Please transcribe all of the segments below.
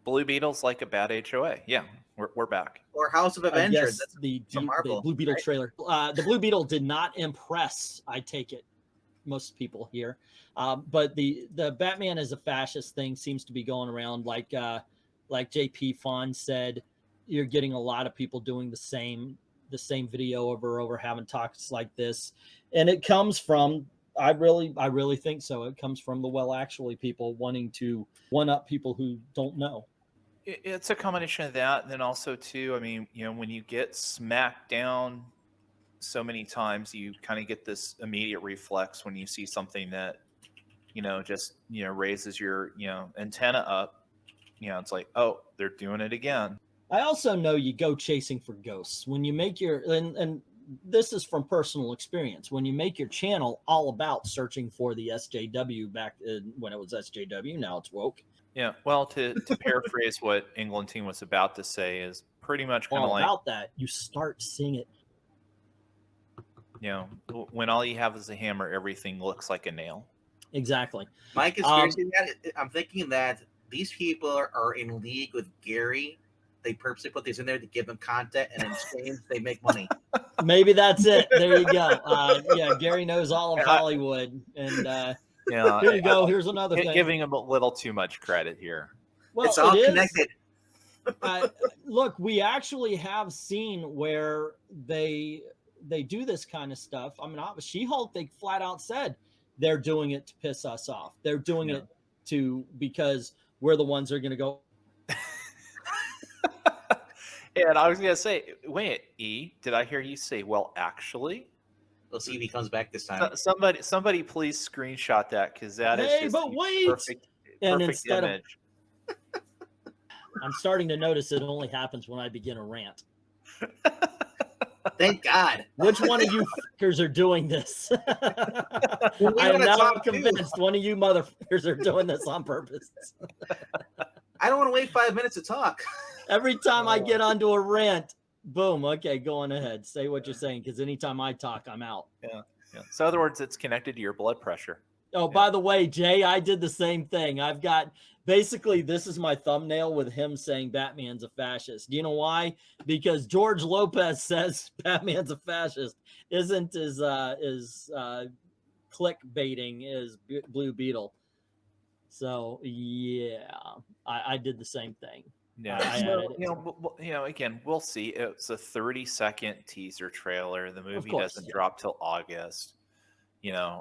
Blue Beetle's like a bad HOA. Yeah, we're back. Or House of Avengers. That's the Marvel, Blue Beetle right? trailer. The Blue Beetle did not impress, I take it, most people here. But the Batman as a fascist thing seems to be going around like JP Fawn said. You're getting a lot of people doing the same video over and over, having talks like this, and it comes from I really think so. It comes from the actually people wanting to one up people who don't know. It's a combination of that, and then also too. I mean, when you get smacked down so many times, you kind of get this immediate reflex when you see something that just raises your antenna up. It's like, oh, they're doing it again. I also know you go chasing for ghosts when you make your and this is from personal experience. When you make your channel all about searching for the SJW back when it was SJW, now it's woke. Yeah, well, to paraphrase what England Team was about to say is pretty much kind of like about that. You start seeing it. When all you have is a hammer, everything looks like a nail. Exactly. My conspiracy I'm thinking that these people are in league with Gary. They purposely put these in there to give them content, and in exchange, they make money. Maybe that's it. There you go. Yeah, Gary knows all of Hollywood, and here you go. Here's another thing. Giving him a little too much credit here. Well, it's all connected. Look, we actually have seen where they do this kind of stuff. I mean, She-Hulk, they flat out said they're doing it to piss us off. They're doing it because we're the ones that are going to go. And I was going to say, wait, E, did I hear you say, well, actually? We'll see if he comes back this time. Somebody please screenshot that, because that is just but wait. perfect image. I'm starting to notice it only happens when I begin a rant. Thank God. Which one of you fuckers are doing this? I am now convinced one of you motherfuckers are doing this on purpose. I don't want to wait 5 minutes to talk. Every time I get onto a rant, boom, okay, go on ahead. Say what you're saying, because anytime I talk, I'm out. Yeah. So in other words, it's connected to your blood pressure. Oh, by the way, Jay, I did the same thing. I've got, basically, this is my thumbnail with him saying Batman's a fascist. Do you know why? Because George Lopez says Batman's a fascist. Isn't as clickbaiting as Blue Beetle. So, yeah, I did the same thing. Yeah, again, we'll see. It's a 30-second teaser trailer. The movie doesn't drop till August.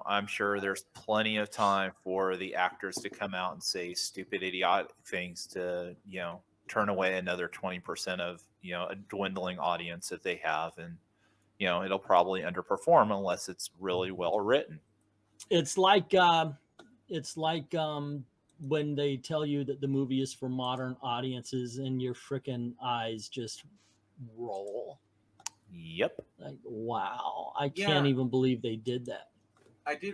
I'm sure there's plenty of time for the actors to come out and say stupid, idiotic things to, turn away another 20% of, a dwindling audience that they have. And, it'll probably underperform unless it's really well written. It's like when they tell you that the movie is for modern audiences and your freaking eyes just roll. Yep. Like, wow. I can't even believe they did that. I do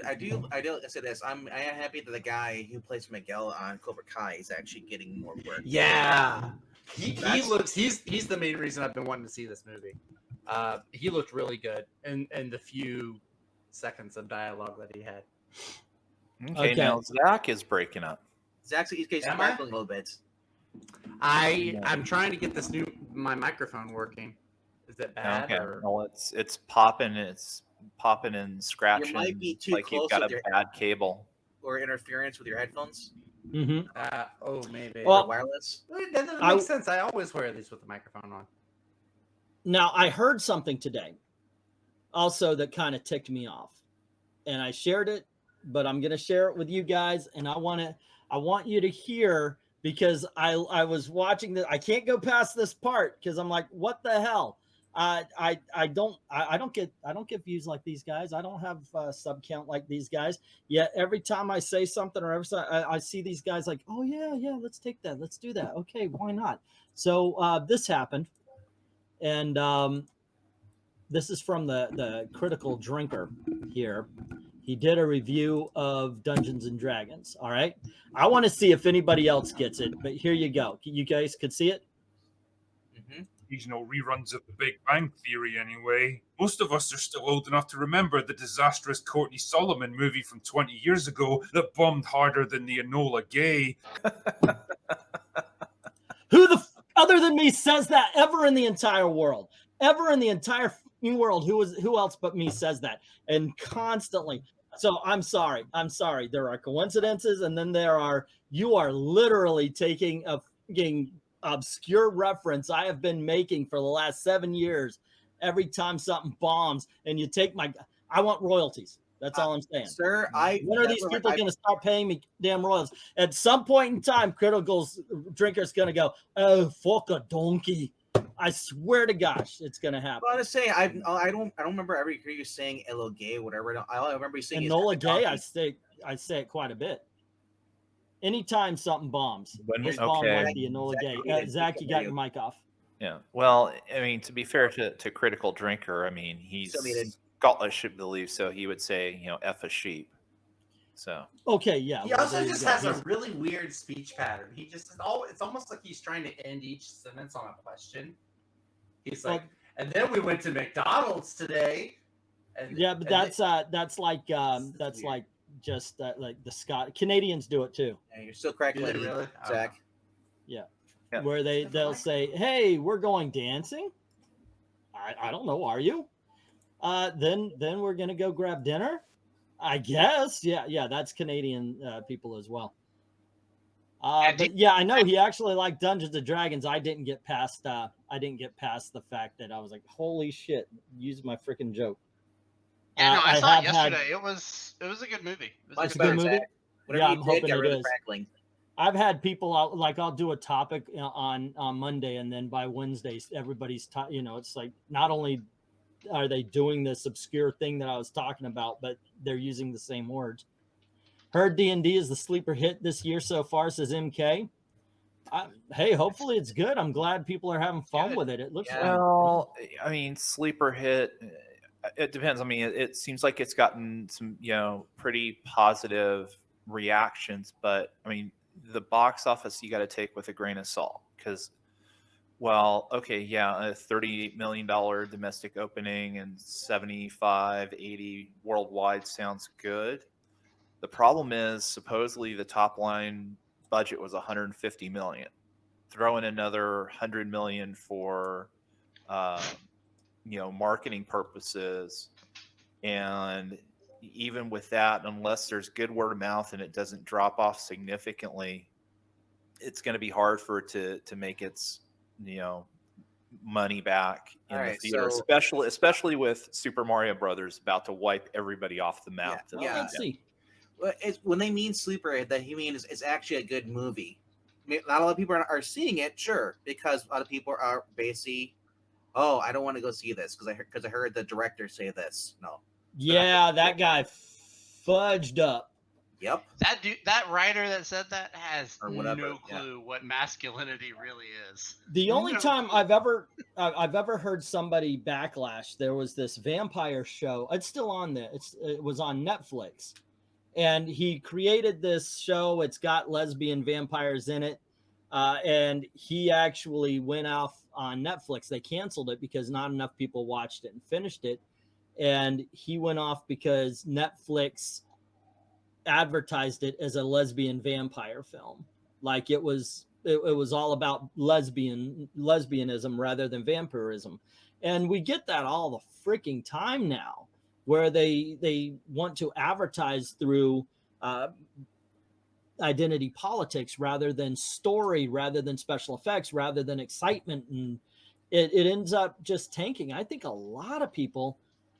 say this. I am happy that the guy who plays Miguel on Cobra Kai is actually getting more work. Yeah. He looks he's the main reason I've been wanting to see this movie. He looked really good in the few seconds of dialogue that he had. Okay. Now Zach is breaking up. Zach's sparkling a little bit. I'm trying to get my microphone working. Is it bad? Okay. Well, it's popping. It's popping and scratching. You might be too like close you've got with a your bad cable or interference with your headphones. Mm-hmm. Maybe. Well, wireless. That doesn't make sense. I always wear these with the microphone on. Now, I heard something today also that kind of ticked me off, and I shared it, but I'm going to share it with you guys, and I want you to hear, because I was watching this. I can't go past this part because I'm like, what the hell? I don't get views like these guys. I don't have sub count like these guys. Yet every time I say something or I see these guys like, oh yeah, let's take that, let's do that. Okay, why not? So this happened, and this is from the Critical Drinker here. He did a review of Dungeons and Dragons. All right, I want to see if anybody else gets it, but here you go. You guys could see it. Mm-hmm. Reruns of The Big Bang Theory anyway. Most of us are still old enough to remember the disastrous Courtney Solomon movie from 20 years ago that bombed harder than the Enola Gay. me says that ever in the entire world. Ever in the entire world, who else but me says that? And constantly. So I'm sorry. There are coincidences, and then you are literally taking a fucking obscure reference I have been making for the last 7 years. Every time something bombs, and you take I want royalties. That's all I'm saying. Sir, when are these people going to start paying me damn royalties? At some point in time, Critical Drinker's going to go, oh, fuck a donkey. I swear to gosh, it's going to happen. Well, I was saying, I don't remember ever hear you saying "elo gay" or whatever. I remember you saying Enola Gay. I say it quite a bit. Anytime something bombs, this bomb might be Enola Gay. Zach, you got your mic off. Yeah. Well, I mean, to be fair to Critical Drinker, I mean, he's Scottish, believe, so he would say, F a sheep. So okay, yeah. He also just has a really weird speech pattern. He just it's almost like he's trying to end each sentence on a question. He's like, and then we went to McDonald's today. And, yeah, but that's like just like the Canadians do it too. Yeah, you're still cracking it, really, Zach. Yeah. Where they'll say, hey, we're going dancing. I don't know, are you? Then we're gonna go grab dinner, I guess. Yeah, that's Canadian people as well. But yeah, I know he actually liked Dungeons and Dragons. I didn't get past the fact that I was like, holy shit, use my freaking joke. Yeah, no, I saw it yesterday. It was a good movie. It's a good movie. Yeah, I'm hoping it is. I've had people out, like, I'll do a topic on Monday, and then by Wednesday, everybody's it's like, not only are they doing this obscure thing that I was talking about, but they're using the same words. Heard D&D is the sleeper hit this year so far, says MK. Hey, hopefully it's good. I'm glad people are having fun with it. It looks well. I mean, sleeper hit. It depends. I mean, it seems like it's gotten some, pretty positive reactions, but I mean, the box office you got to take with a grain of salt, because, well, okay, yeah, a $38 million domestic opening and 75, 80 worldwide sounds good. The problem is, supposedly the top line budget was 150 million. Throw in another 100 million for, marketing purposes, and even with that, unless there's good word of mouth and it doesn't drop off significantly, it's going to be hard for it to make its money back in the theater, so, especially with Super Mario Brothers about to wipe everybody off the map. Let's see. Well, when they mean sleeper, that he means it's actually a good movie. I mean, not a lot of people are seeing it, sure, because a lot of people are basically, oh, I don't want to go see this because I heard the director say this. No. Yeah, that guy fudged up. Yep. That writer that said that has no clue what masculinity really is. The only time I've ever heard somebody backlash, there was this vampire show. It's still on there. It was on Netflix. And he created this show. It's got lesbian vampires in it. And he actually went off on Netflix. They canceled it because not enough people watched it and finished it. And he went off because Netflix advertised it as a lesbian vampire film. Like it was all about lesbianism rather than vampirism. And we get that all the freaking time now, where they want to advertise through identity politics rather than story, rather than special effects, rather than excitement. And it ends up just tanking. I think a lot of people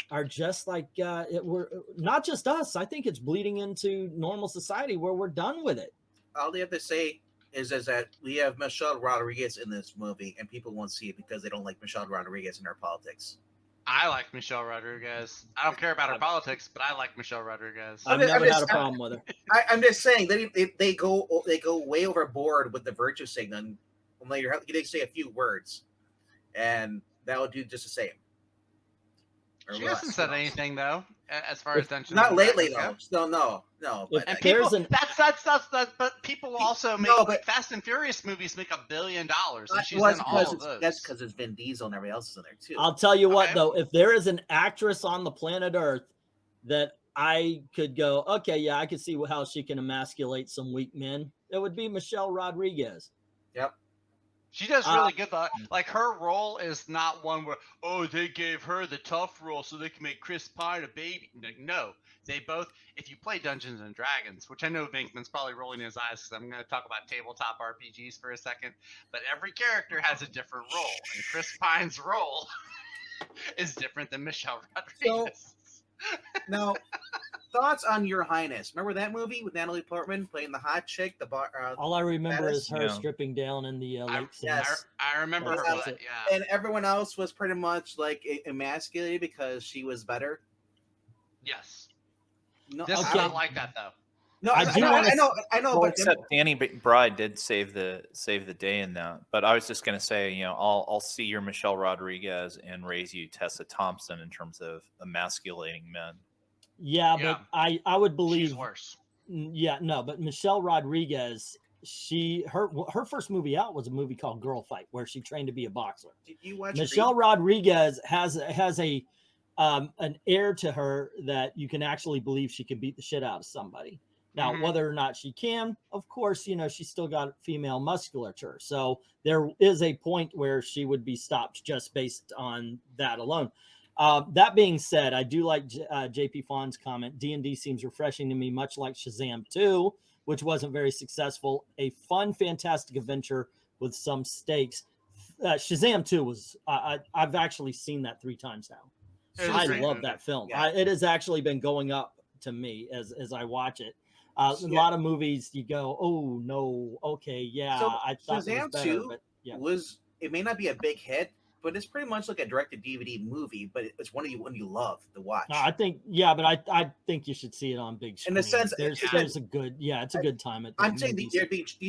are just like, we're not just us. I think it's bleeding into normal society where we're done with it. All they have to say is that we have Michelle Rodriguez in this movie, and people won't see it because they don't like Michelle Rodriguez in her politics. I like Michelle Rodriguez. I don't care about her politics, but I like Michelle Rodriguez. I've never had a problem with her. I'm just saying they go way overboard with the virtue signal. They say a few words, and that would do just the same. She hasn't said anything though, as far as Dungeons. Not lately though. Still, no. But people, that's but people also make Fast and Furious movies make $1 billion, and she's in all of those. That's because it's Vin Diesel and everybody else is in there too. I'll tell you what though, if there is an actress on the planet Earth that I could go, okay, yeah, I could see how she can emasculate some weak men, it would be Michelle Rodriguez. Yep. She does really good. Like her role is not one where they gave her the tough role so they can make Chris Pine a baby. No, they both. If you play Dungeons and Dragons, which I know Venkman's probably rolling his eyes because I'm going to talk about tabletop RPGs for a second, but every character has a different role, and Chris Pine's role is different than Michelle Rodriguez. Now, thoughts on Your Highness? Remember that movie with Natalie Portman playing the hot chick? The bar. All I remember is her stripping down in the lake scene. I remember her. Yeah. And everyone else was pretty much like emasculated because she was better. Yes. No, this is not like that though. No, I know. Well, except Danny Bride did save the day in that. But I was just going to say, you know, I'll see your Michelle Rodriguez and raise you Tessa Thompson in terms of emasculating men. Yeah, but I would believe she's worse. Yeah, no, but Michelle Rodriguez, her first movie out was a movie called Girl Fight, where she trained to be a boxer. Did you watch Michelle Rodriguez has a an air to her that you can actually believe she can beat the shit out of somebody. Now, whether or not she can, of course, you know, she's still got female musculature. So there is a point where she would be stopped just based on that alone. That being said, I do like JP Fawn's comment. D&D seems refreshing to me, much like Shazam 2, which wasn't very successful. A fun, fantastic adventure with some stakes. Shazam 2 was, I've actually seen that 3 times now. I love that film. Yeah. It has actually been going up to me as I watch it. A lot of movies you go, oh no, okay, yeah. So I thought Shazam it was better, 2 but yeah. it may not be a big hit, but it's pretty much like a direct-to-DVD movie, but it's one you love to watch. No, I think, yeah, but I think you should see it on big screen. In the sense, there's a good, it's a good time. I'm saying these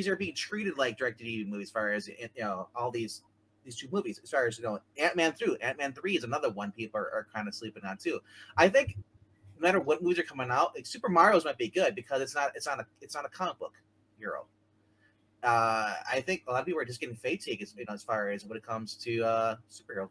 are being treated like direct-to-DVD movies, as far as, you know, all these 2 movies. As far as, you know, Ant-Man 3 is another one people are kind of sleeping on too. I think no matter what movies are coming out, like Super Mario's might be good because it's not a comic book hero. I think a lot of people are just getting fatigue, you know, as far as when it comes to superhero